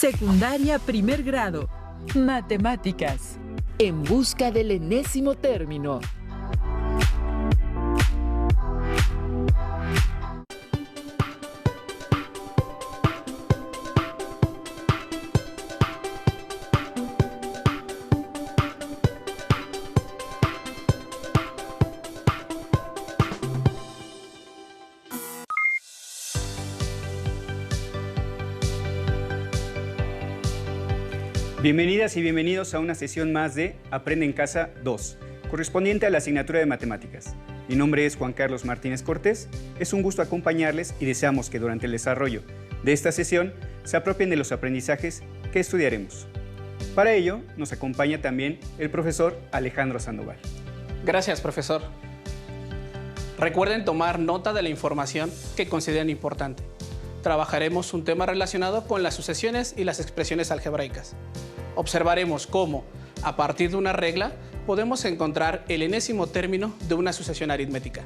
Secundaria primer grado. Matemáticas. En busca del enésimo término. Bienvenidas y bienvenidos a una sesión más de Aprende en Casa 2, correspondiente a la asignatura de Matemáticas. Mi nombre es Juan Carlos Martínez Cortés, es un gusto acompañarles y deseamos que durante el desarrollo de esta sesión se apropien de los aprendizajes que estudiaremos. Para ello, nos acompaña también el profesor Alejandro Sandoval. Gracias, profesor. Recuerden tomar nota de la información que consideren importante. Trabajaremos un tema relacionado con las sucesiones y las expresiones algebraicas. Observaremos cómo, a partir de una regla, podemos encontrar el enésimo término de una sucesión aritmética.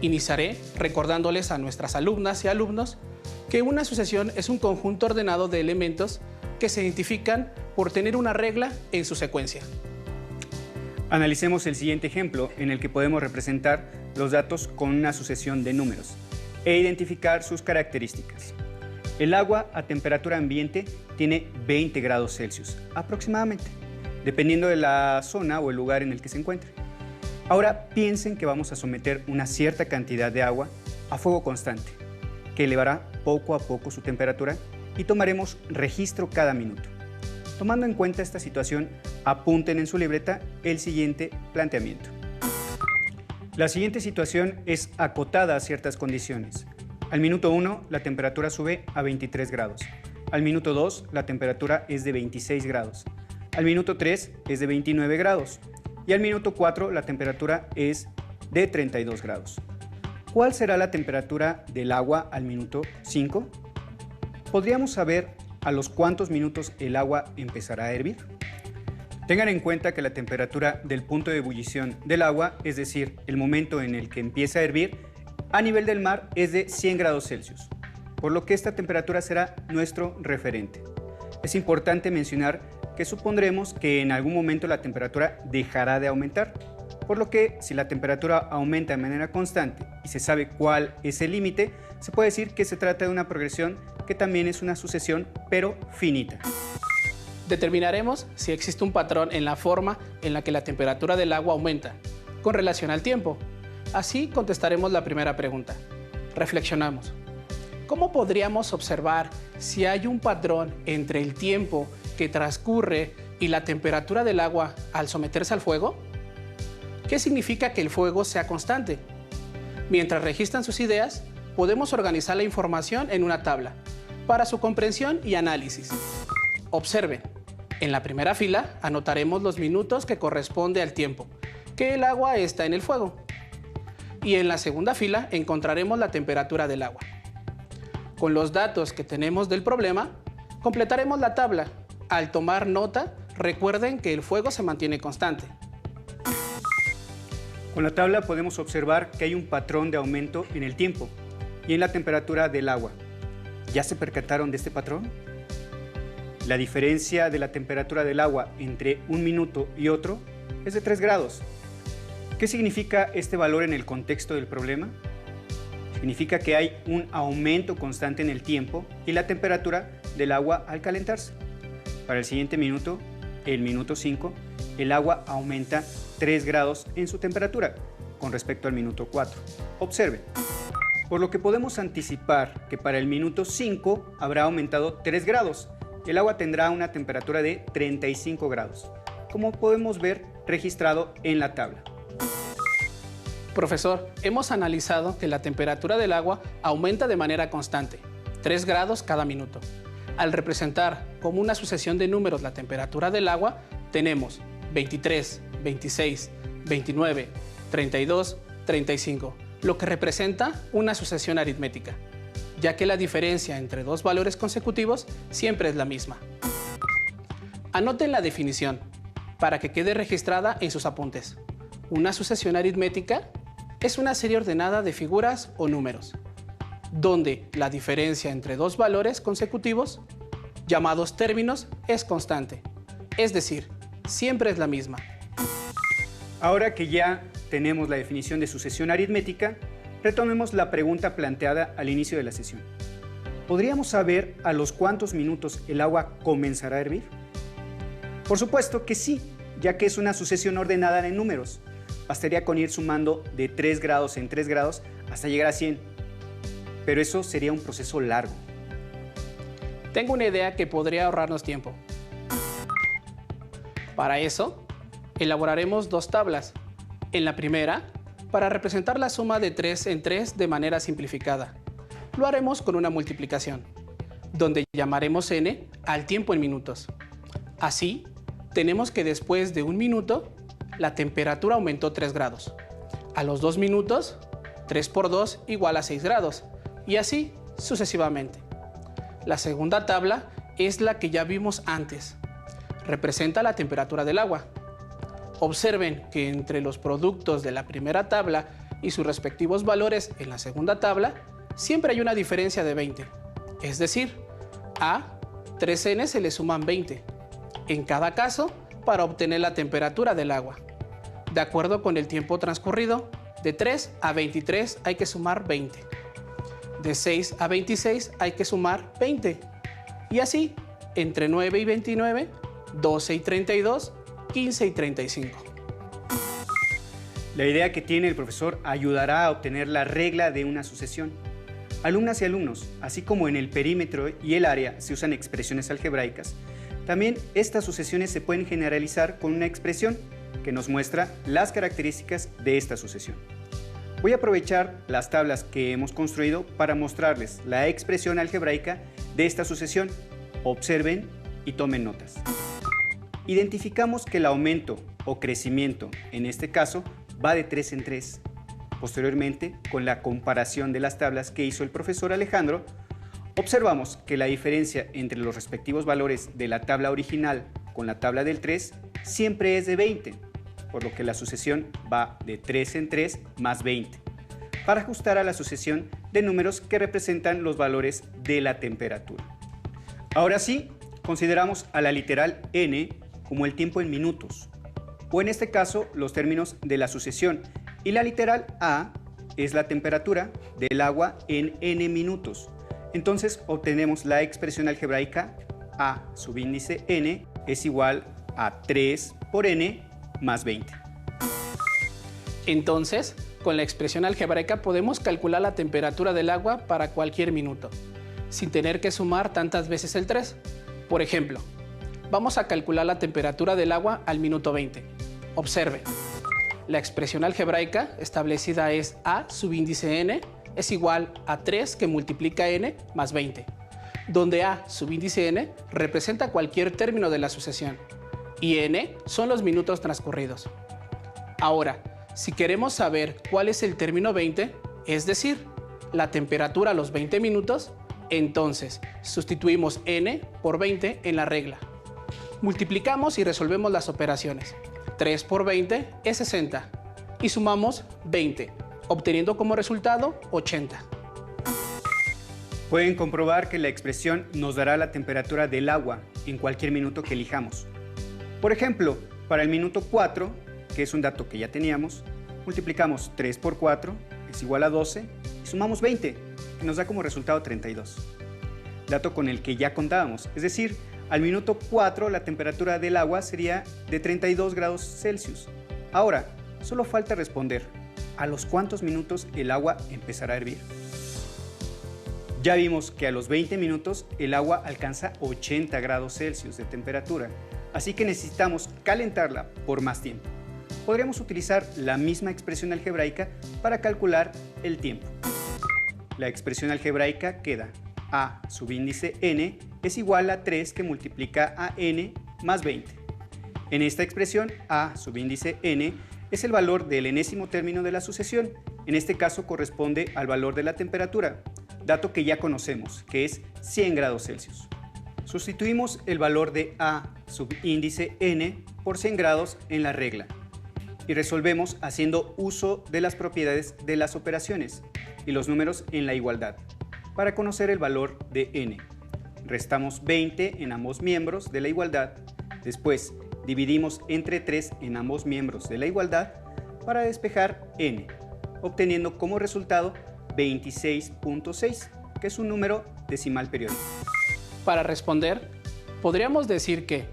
Iniciaré recordándoles a nuestras alumnas y alumnos que una sucesión es un conjunto ordenado de elementos que se identifican por tener una regla en su secuencia. Analicemos el siguiente ejemplo en el que podemos representar los datos con una sucesión de números e identificar sus características. El agua a temperatura ambiente tiene 20 grados Celsius aproximadamente, dependiendo de la zona o el lugar en el que se encuentre. Ahora piensen que vamos a someter una cierta cantidad de agua a fuego constante, que elevará poco a poco su temperatura y tomaremos registro cada minuto. Tomando en cuenta esta situación, apunten en su libreta el siguiente planteamiento. La siguiente situación es acotada a ciertas condiciones. Al minuto 1, la temperatura sube a 23 grados. Al minuto 2, la temperatura es de 26 grados. Al minuto 3, es de 29 grados. Y al minuto 4, la temperatura es de 32 grados. ¿Cuál será la temperatura del agua al minuto 5? ¿Podríamos saber a los cuántos minutos el agua empezará a hervir? Tengan en cuenta que la temperatura del punto de ebullición del agua, es decir, el momento en el que empieza a hervir, a nivel del mar es de 100 grados Celsius, por lo que esta temperatura será nuestro referente. Es importante mencionar que supondremos que en algún momento la temperatura dejará de aumentar, por lo que si la temperatura aumenta de manera constante y se sabe cuál es el límite, se puede decir que se trata de una progresión que también es una sucesión, pero finita. Determinaremos si existe un patrón en la forma en la que la temperatura del agua aumenta, con relación al tiempo. Así contestaremos la primera pregunta. Reflexionamos. ¿Cómo podríamos observar si hay un patrón entre el tiempo que transcurre y la temperatura del agua al someterse al fuego? ¿Qué significa que el fuego sea constante? Mientras registran sus ideas, podemos organizar la información en una tabla para su comprensión y análisis. Observen. En la primera fila anotaremos los minutos que corresponde al tiempo que el agua está en el fuego. Y en la segunda fila encontraremos la temperatura del agua. Con los datos que tenemos del problema, completaremos la tabla. Al tomar nota, recuerden que el fuego se mantiene constante. Con la tabla podemos observar que hay un patrón de aumento en el tiempo y en la temperatura del agua. ¿Ya se percataron de este patrón? La diferencia de la temperatura del agua entre un minuto y otro es de 3 grados. ¿Qué significa este valor en el contexto del problema? Significa que hay un aumento constante en el tiempo y la temperatura del agua al calentarse. Para el siguiente minuto, el minuto 5, el agua aumenta 3 grados en su temperatura con respecto al minuto 4. Observen. Por lo que podemos anticipar que para el minuto 5 habrá aumentado 3 grados. El agua tendrá una temperatura de 35 grados, como podemos ver registrado en la tabla. Profesor, hemos analizado que la temperatura del agua aumenta de manera constante, 3 grados cada minuto. Al representar como una sucesión de números la temperatura del agua, tenemos 23, 26, 29, 32, 35, lo que representa una sucesión aritmética, ya que la diferencia entre dos valores consecutivos siempre es la misma. Anoten la definición para que quede registrada en sus apuntes. Una sucesión aritmética es una serie ordenada de figuras o números, donde la diferencia entre dos valores consecutivos llamados términos, es constante. Es decir, siempre es la misma. Ahora que ya tenemos la definición de sucesión aritmética, retomemos la pregunta planteada al inicio de la sesión. ¿Podríamos saber a los cuántos minutos el agua comenzará a hervir? Por supuesto que sí, ya que es una sucesión ordenada en números. Bastaría con ir sumando de 3 grados en 3 grados hasta llegar a 100. Pero eso sería un proceso largo. Tengo una idea que podría ahorrarnos tiempo. Para eso, elaboraremos 2 tablas. En la primera, para representar la suma de 3 en 3 de manera simplificada. Lo haremos con una multiplicación, donde llamaremos n al tiempo en minutos. Así, tenemos que después de 1 minuto, la temperatura aumentó 3 grados. A los 2 minutos, 3 por 2 igual a 6 grados. Y así sucesivamente. La segunda tabla es la que ya vimos antes. Representa la temperatura del agua. Observen que entre los productos de la primera tabla y sus respectivos valores en la segunda tabla, siempre hay una diferencia de 20. Es decir, a 3n se le suman 20. En cada caso, para obtener la temperatura del agua. De acuerdo con el tiempo transcurrido, de 3 a 23 hay que sumar 20. De 6 a 26 hay que sumar 20. Y así, entre 9 y 29, 12 y 32, 15 y 35. La idea que tiene el profesor ayudará a obtener la regla de una sucesión. Alumnas y alumnos, así como en el perímetro y el área se usan expresiones algebraicas, también estas sucesiones se pueden generalizar con una expresión que nos muestra las características de esta sucesión. Voy a aprovechar las tablas que hemos construido para mostrarles la expresión algebraica de esta sucesión. Observen y tomen notas. Identificamos que el aumento o crecimiento, en este caso, va de 3 en 3. Posteriormente, con la comparación de las tablas que hizo el profesor Alejandro, observamos que la diferencia entre los respectivos valores de la tabla original con la tabla del 3 siempre es de 20, por lo que la sucesión va de 3 en 3 más 20, para ajustar a la sucesión de números que representan los valores de la temperatura. Ahora sí, consideramos a la literal n como el tiempo en minutos, o en este caso los términos de la sucesión, y la literal a es la temperatura del agua en n minutos. Entonces obtenemos la expresión algebraica a subíndice n es igual a 3 por n más 20. Entonces, con la expresión algebraica podemos calcular la temperatura del agua para cualquier minuto, sin tener que sumar tantas veces el 3. Por ejemplo, vamos a calcular la temperatura del agua al minuto 20. Observen, la expresión algebraica establecida es a subíndice n es igual a 3 que multiplica n más 20, donde a subíndice n representa cualquier término de la sucesión y n son los minutos transcurridos. Ahora, si queremos saber cuál es el término 20, es decir, la temperatura a los 20 minutos, entonces sustituimos n por 20 en la regla. Multiplicamos y resolvemos las operaciones. 3 por 20 es 60 y sumamos 20, obteniendo como resultado 80. Pueden comprobar que la expresión nos dará la temperatura del agua en cualquier minuto que elijamos. Por ejemplo, para el minuto 4, que es un dato que ya teníamos, multiplicamos 3 por 4 es igual a 12 y sumamos 20, que nos da como resultado 32. Dato con el que ya contábamos, es decir, al minuto 4 la temperatura del agua sería de 32 grados Celsius. Ahora, solo falta responder, ¿a los cuántos minutos el agua empezará a hervir? Ya vimos que a los 20 minutos el agua alcanza 80 grados Celsius de temperatura, así que necesitamos calentarla por más tiempo. Podríamos utilizar la misma expresión algebraica para calcular el tiempo. La expresión algebraica queda a subíndice n es igual a 3 que multiplica a n más 20. En esta expresión, a subíndice n es el valor del enésimo término de la sucesión. En este caso corresponde al valor de la temperatura, dato que ya conocemos, que es 100 grados Celsius. Sustituimos el valor de a subíndice n por 100 grados en la regla y resolvemos haciendo uso de las propiedades de las operaciones y los números en la igualdad para conocer el valor de n. restamos 20 en ambos miembros de la igualdad, después dividimos entre 3 en ambos miembros de la igualdad para despejar n, obteniendo como resultado 26.6, que es un número decimal periódico. Para responder, podríamos decir que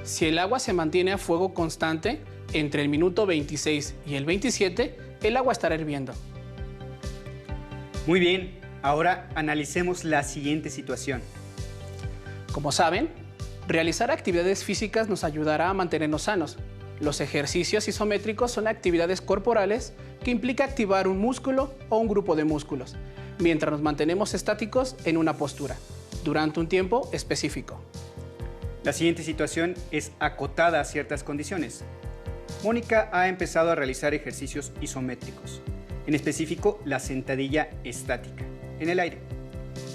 si el agua se mantiene a fuego constante entre el minuto 26 y el 27, el agua estará hirviendo. Muy bien, ahora analicemos la siguiente situación. Como saben, realizar actividades físicas nos ayudará a mantenernos sanos. Los ejercicios isométricos son actividades corporales que implica activar un músculo o un grupo de músculos, mientras nos mantenemos estáticos en una postura, durante un tiempo específico. La siguiente situación es acotada a ciertas condiciones. Mónica ha empezado a realizar ejercicios isométricos, en específico la sentadilla estática, en el aire.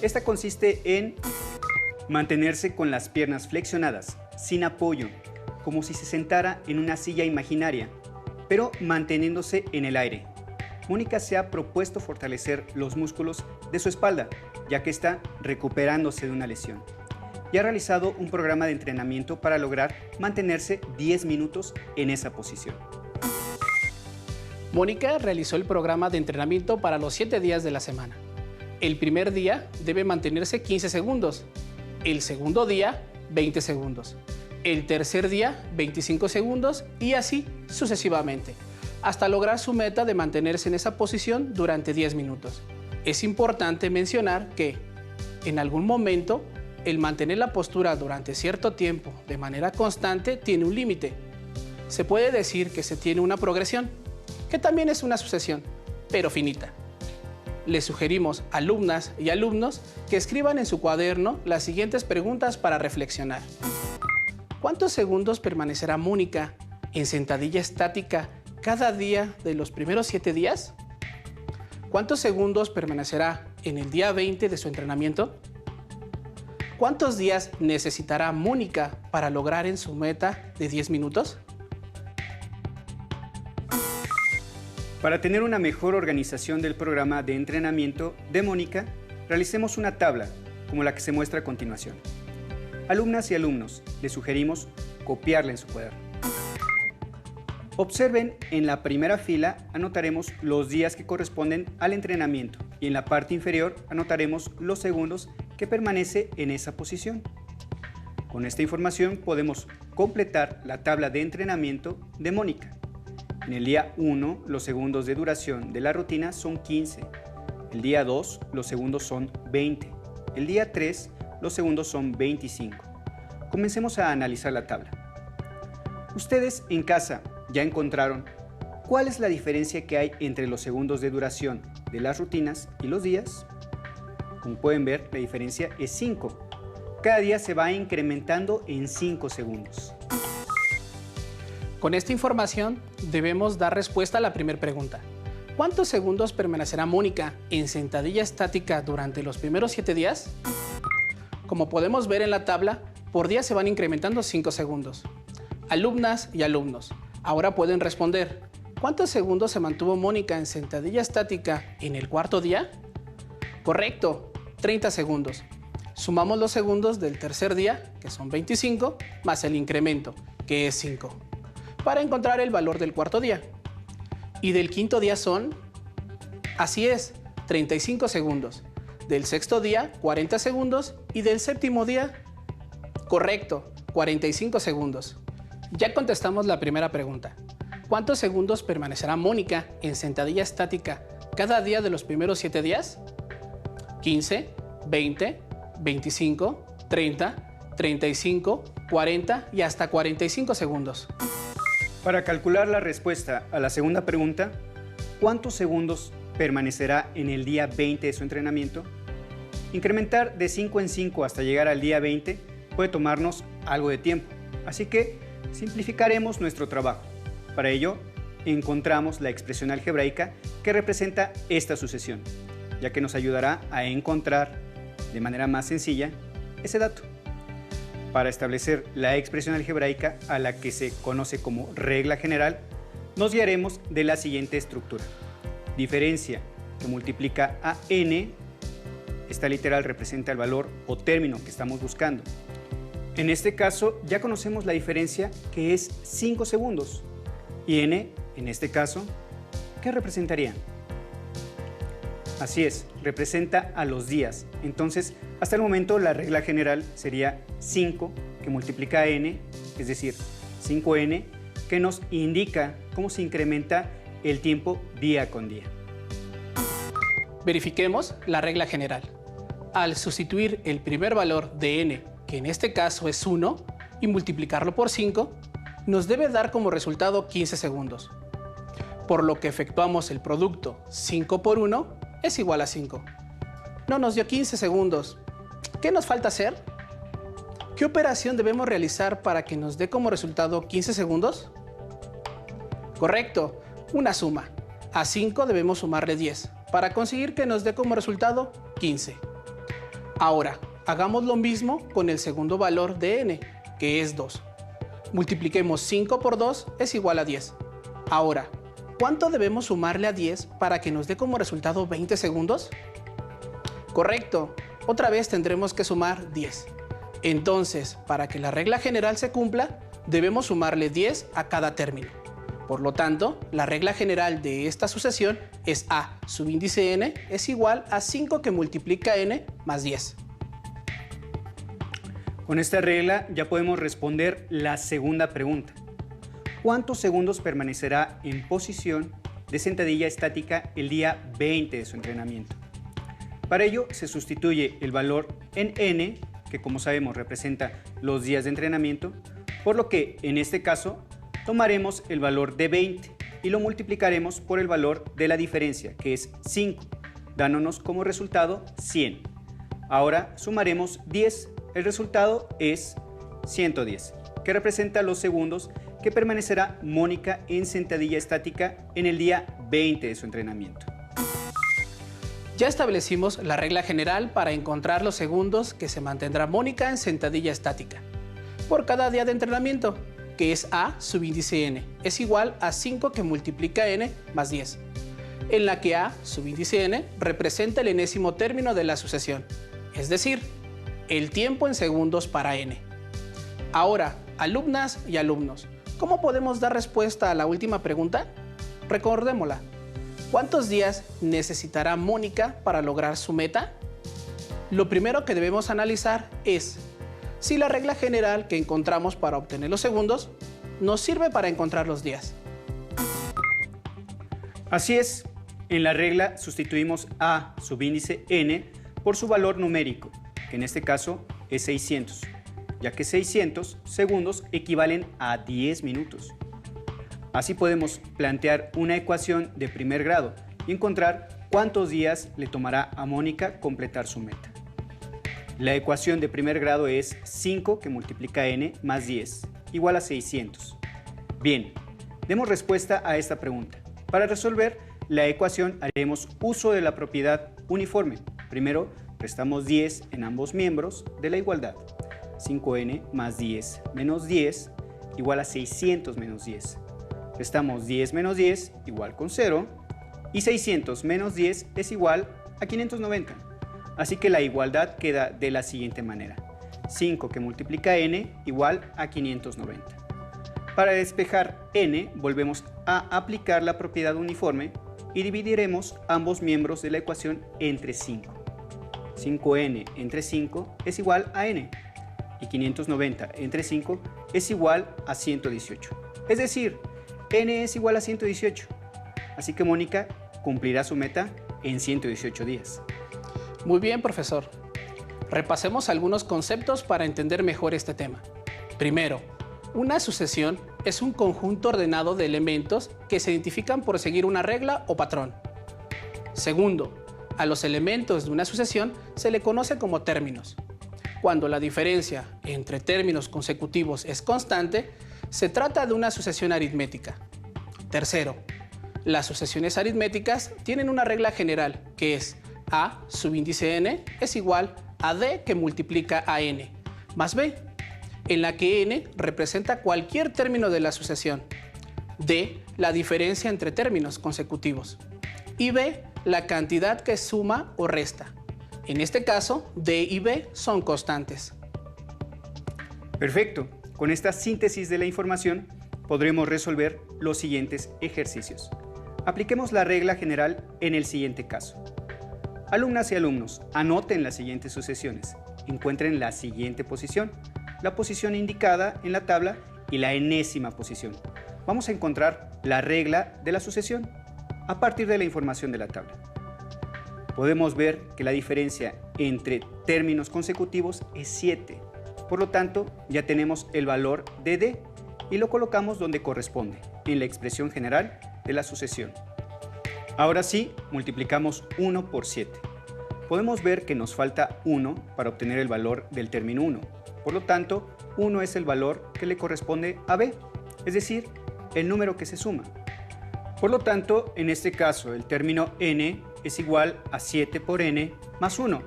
Esta consiste en mantenerse con las piernas flexionadas, sin apoyo, como si se sentara en una silla imaginaria, pero manteniéndose en el aire. Mónica se ha propuesto fortalecer los músculos de su espalda, ya que está recuperándose de una lesión. Y ha realizado un programa de entrenamiento para lograr mantenerse 10 minutos en esa posición. Mónica realizó el programa de entrenamiento para los 7 días de la semana. El primer día debe mantenerse 15 segundos, el segundo día 20 segundos, el tercer día 25 segundos y así sucesivamente, hasta lograr su meta de mantenerse en esa posición durante 10 minutos. Es importante mencionar que, en algún momento, el mantener la postura durante cierto tiempo de manera constante tiene un límite. Se puede decir que se tiene una progresión, que también es una sucesión, pero finita. Les sugerimos, alumnas y alumnos, que escriban en su cuaderno las siguientes preguntas para reflexionar. ¿Cuántos segundos permanecerá Mónica en sentadilla estática cada día de los primeros 7 días? ¿Cuántos segundos permanecerá en el día 20 de su entrenamiento? ¿Cuántos días necesitará Mónica para lograr en su meta de 10 minutos? Para tener una mejor organización del programa de entrenamiento de Mónica, realicemos una tabla, como la que se muestra a continuación. Alumnas y alumnos, les sugerimos copiarla en su cuaderno. Observen, en la primera fila anotaremos los días que corresponden al entrenamiento y en la parte inferior anotaremos los segundos que permanece en esa posición. Con esta información podemos completar la tabla de entrenamiento de Mónica. En el día 1, los segundos de duración de la rutina son 15. El día 2, los segundos son 20. El día 3, los segundos son 25. Comencemos a analizar la tabla. Ustedes en casa ya encontraron cuál es la diferencia que hay entre los segundos de duración de las rutinas y los días. Como pueden ver, la diferencia es 5. Cada día se va incrementando en 5 segundos. Con esta información debemos dar respuesta a la primera pregunta. ¿Cuántos segundos permanecerá Mónica en sentadilla estática durante los primeros 7 días? Como podemos ver en la tabla, por día se van incrementando 5 segundos. Alumnas y alumnos, ahora pueden responder. ¿Cuántos segundos se mantuvo Mónica en sentadilla estática en el cuarto día? Correcto, 30 segundos. Sumamos los segundos del tercer día, que son 25, más el incremento, que es 5, para encontrar el valor del cuarto día. Y del quinto día son, así es, 35 segundos. Del sexto día, 40 segundos. Y del séptimo día, correcto, 45 segundos. Ya contestamos la primera pregunta. ¿Cuántos segundos permanecerá Mónica en sentadilla estática cada día de los primeros 7 días? 15, 20, 25, 30, 35, 40 y hasta 45 segundos. Para calcular la respuesta a la segunda pregunta, ¿cuántos segundos permanecerá en el día 20 de su entrenamiento? Incrementar de 5 en 5 hasta llegar al día 20 puede tomarnos algo de tiempo, así que simplificaremos nuestro trabajo. Para ello, encontramos la expresión algebraica que representa esta sucesión, ya que nos ayudará a encontrar de manera más sencilla ese dato. Para establecer la expresión algebraica, a la que se conoce como regla general, nos guiaremos de la siguiente estructura. Diferencia que multiplica a n esta literal representa el valor o término que estamos buscando. En este caso ya conocemos la diferencia, que es 5 segundos. Y n, en este caso, ¿qué representaría? Así es, representa a los días. Entonces, hasta el momento la regla general sería 5 que multiplica a n, es decir, 5n, que nos indica cómo se incrementa el tiempo día con día. Verifiquemos la regla general. Al sustituir el primer valor de n, que en este caso es 1, y multiplicarlo por 5, nos debe dar como resultado 15 segundos. Por lo que efectuamos el producto 5 por 1 es igual a 5. No nos dio 15 segundos. ¿Qué nos falta hacer? ¿Qué operación debemos realizar para que nos dé como resultado 15 segundos? Correcto, una suma. A 5 debemos sumarle 10 para conseguir que nos dé como resultado 15. Ahora, hagamos lo mismo con el segundo valor de n, que es 2. Multipliquemos 5 por 2 es igual a 10. Ahora, ¿cuánto debemos sumarle a 10 para que nos dé como resultado 20 segundos? Correcto, otra vez tendremos que sumar 10. Entonces, para que la regla general se cumpla, debemos sumarle 10 a cada término. Por lo tanto, la regla general de esta sucesión es a subíndice n es igual a 5 que multiplica n más 10. Con esta regla ya podemos responder la segunda pregunta. ¿Cuántos segundos permanecerá en posición de sentadilla estática el día 20 de su entrenamiento? Para ello se sustituye el valor en n, que como sabemos representa los días de entrenamiento, por lo que en este caso tomaremos el valor de 20 y lo multiplicaremos por el valor de la diferencia, que es 5, dándonos como resultado 100. Ahora sumaremos 10, el resultado es 110, que representa los segundos que permanecerá Mónica en sentadilla estática en el día 20 de su entrenamiento. Ya establecimos la regla general para encontrar los segundos que se mantendrá Mónica en sentadilla estática por cada día de entrenamiento, que es a subíndice n, es igual a 5 que multiplica n más 10, en la que a subíndice n representa el enésimo término de la sucesión, es decir, el tiempo en segundos para n. Ahora, alumnas y alumnos, ¿cómo podemos dar respuesta a la última pregunta? Recordémosla. ¿Cuántos días necesitará Mónica para lograr su meta? Lo primero que debemos analizar es si la regla general que encontramos para obtener los segundos nos sirve para encontrar los días. Así es, en la regla sustituimos a subíndice n por su valor numérico, que en este caso es 600, ya que 600 segundos equivalen a 10 minutos. Así podemos plantear una ecuación de primer grado y encontrar cuántos días le tomará a Mónica completar su meta. La ecuación de primer grado es 5 que multiplica n más 10, igual a 600. Bien, demos respuesta a esta pregunta. Para resolver la ecuación haremos uso de la propiedad uniforme. Primero, restamos 10 en ambos miembros de la igualdad. 5n más 10 menos 10 igual a 600 menos 10. Restamos 10 menos 10 igual con 0 y 600 menos 10 es igual a 590. Así que la igualdad queda de la siguiente manera. 5 que multiplica n igual a 590. Para despejar n volvemos a aplicar la propiedad uniforme y dividiremos ambos miembros de la ecuación entre 5. 5n entre 5 es igual a n y 590 entre 5 es igual a 118. Es decir, n es igual a 118. Así que Mónica cumplirá su meta en 118 días. Muy bien, profesor. Repasemos algunos conceptos para entender mejor este tema. Primero, una sucesión es un conjunto ordenado de elementos que se identifican por seguir una regla o patrón. Segundo, a los elementos de una sucesión se le conoce como términos. Cuando la diferencia entre términos consecutivos es constante, se trata de una sucesión aritmética. Tercero, las sucesiones aritméticas tienen una regla general que es a subíndice n es igual a d que multiplica a n más b, en la que n representa cualquier término de la sucesión, d la diferencia entre términos consecutivos y b la cantidad que suma o resta. En este caso, D y B son constantes. Perfecto. Con esta síntesis de la información podremos resolver los siguientes ejercicios. Apliquemos la regla general en el siguiente caso. Alumnas y alumnos, anoten las siguientes sucesiones. Encuentren la siguiente posición, la posición indicada en la tabla y la enésima posición. Vamos a encontrar la regla de la sucesión a partir de la información de la tabla. Podemos ver que la diferencia entre términos consecutivos es 7. Por lo tanto, ya tenemos el valor de D y lo colocamos donde corresponde, en la expresión general de la sucesión. Ahora sí, multiplicamos 1 por 7. Podemos ver que nos falta 1 para obtener el valor del término 1. Por lo tanto, 1 es el valor que le corresponde a B, es decir, el número que se suma. Por lo tanto, en este caso, el término n es igual a 7 por n más 1.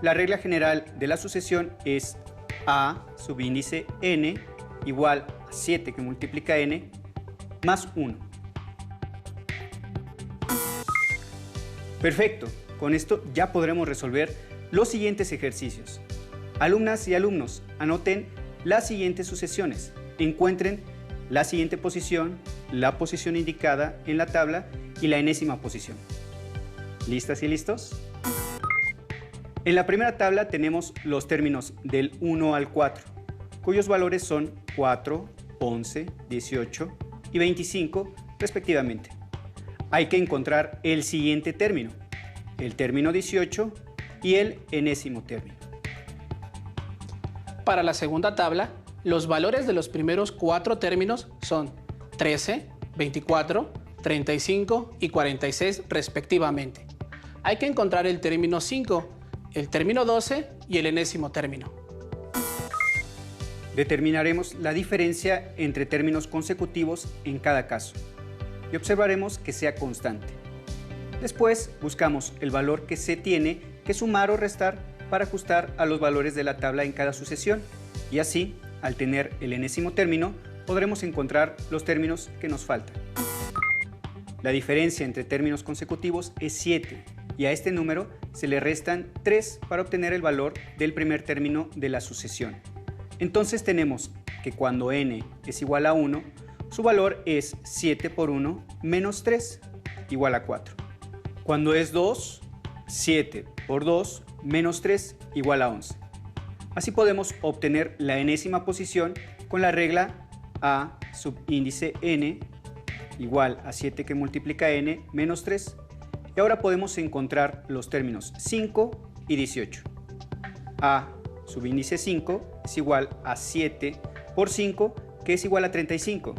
La regla general de la sucesión es a subíndice n igual a 7 que multiplica n más 1. Perfecto, con esto ya podremos resolver los siguientes ejercicios. Alumnas y alumnos, anoten las siguientes sucesiones. Encuentren la siguiente posición, la posición indicada en la tabla y la enésima posición. ¿Listas y listos? En la primera tabla tenemos los términos del 1 al 4, cuyos valores son 4, 11, 18 y 25 respectivamente. Hay que encontrar el siguiente término, el término 18 y el enésimo término. Para la segunda tabla, los valores de los primeros 4 términos son 13, 24, 35 y 46 respectivamente. Hay que encontrar el término 5, el término 12 y el enésimo término. Determinaremos la diferencia entre términos consecutivos en cada caso y observaremos que sea constante. Después buscamos el valor que se tiene que sumar o restar para ajustar a los valores de la tabla en cada sucesión y así, al tener el enésimo término, podremos encontrar los términos que nos faltan. La diferencia entre términos consecutivos es 7 y a este número se le restan 3 para obtener el valor del primer término de la sucesión. Entonces tenemos que cuando n es igual a 1, su valor es 7 por 1 menos 3 igual a 4. Cuando es 2, 7 por 2 menos 3 igual a 11. Así podemos obtener la enésima posición con la regla a subíndice n igual a 7 que multiplica n menos 3. Y ahora podemos encontrar los términos 5 y 18. A subíndice 5 es igual a 7 por 5, que es igual a 35.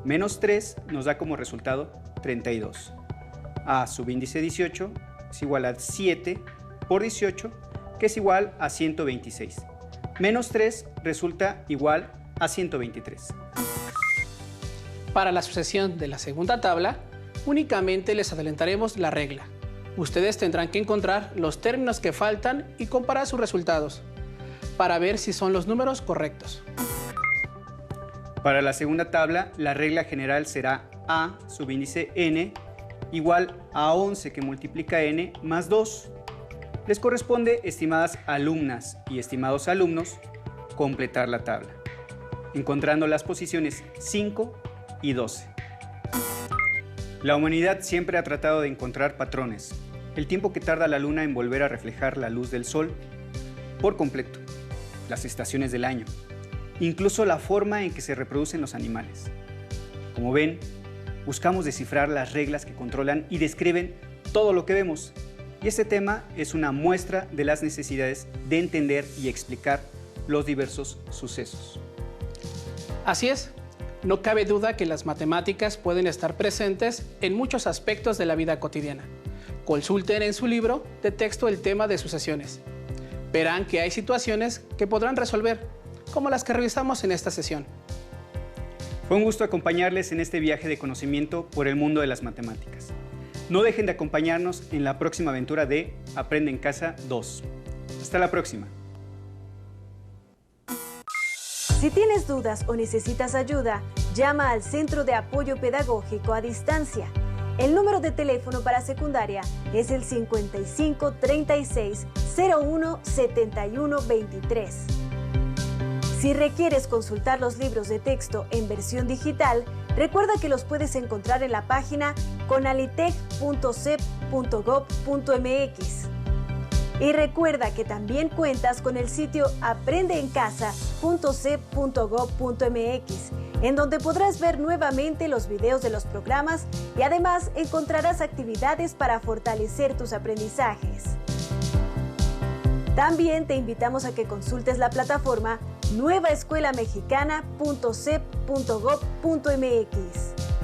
Menos 3 nos da como resultado 32. A subíndice 18 es igual a 7 por 18, que es igual a 126. Menos 3 resulta igual a 123. Para la sucesión de la segunda tabla, únicamente les adelantaremos la regla. Ustedes tendrán que encontrar los términos que faltan y comparar sus resultados para ver si son los números correctos. Para la segunda tabla, la regla general será a subíndice n igual a 11 que multiplica n más 2. Les corresponde, estimadas alumnas y estimados alumnos, completar la tabla, encontrando las posiciones 5 y 12. La humanidad siempre ha tratado de encontrar patrones, el tiempo que tarda la luna en volver a reflejar la luz del sol por completo, las estaciones del año, incluso la forma en que se reproducen los animales. Como ven, buscamos descifrar las reglas que controlan y describen todo lo que vemos, y este tema es una muestra de las necesidades de entender y explicar los diversos sucesos. Así es, no cabe duda que las matemáticas pueden estar presentes en muchos aspectos de la vida cotidiana. Consulten en su libro de texto el tema de sucesiones. Verán que hay situaciones que podrán resolver, como las que revisamos en esta sesión. Fue un gusto acompañarles en este viaje de conocimiento por el mundo de las matemáticas. No dejen de acompañarnos en la próxima aventura de Aprende en Casa 2. Hasta la próxima. Si tienes dudas o necesitas ayuda, llama al Centro de Apoyo Pedagógico a Distancia. El número de teléfono para secundaria es el 55 36 01 71 23. Si requieres consultar los libros de texto en versión digital, recuerda que los puedes encontrar en la página conalitec.cep.gov.mx. Y recuerda que también cuentas con el sitio aprendeencasa.cep.gov.mx, en donde podrás ver nuevamente los videos de los programas y además encontrarás actividades para fortalecer tus aprendizajes. También te invitamos a que consultes la plataforma nuevaescuelamexicana.cep.gov.mx.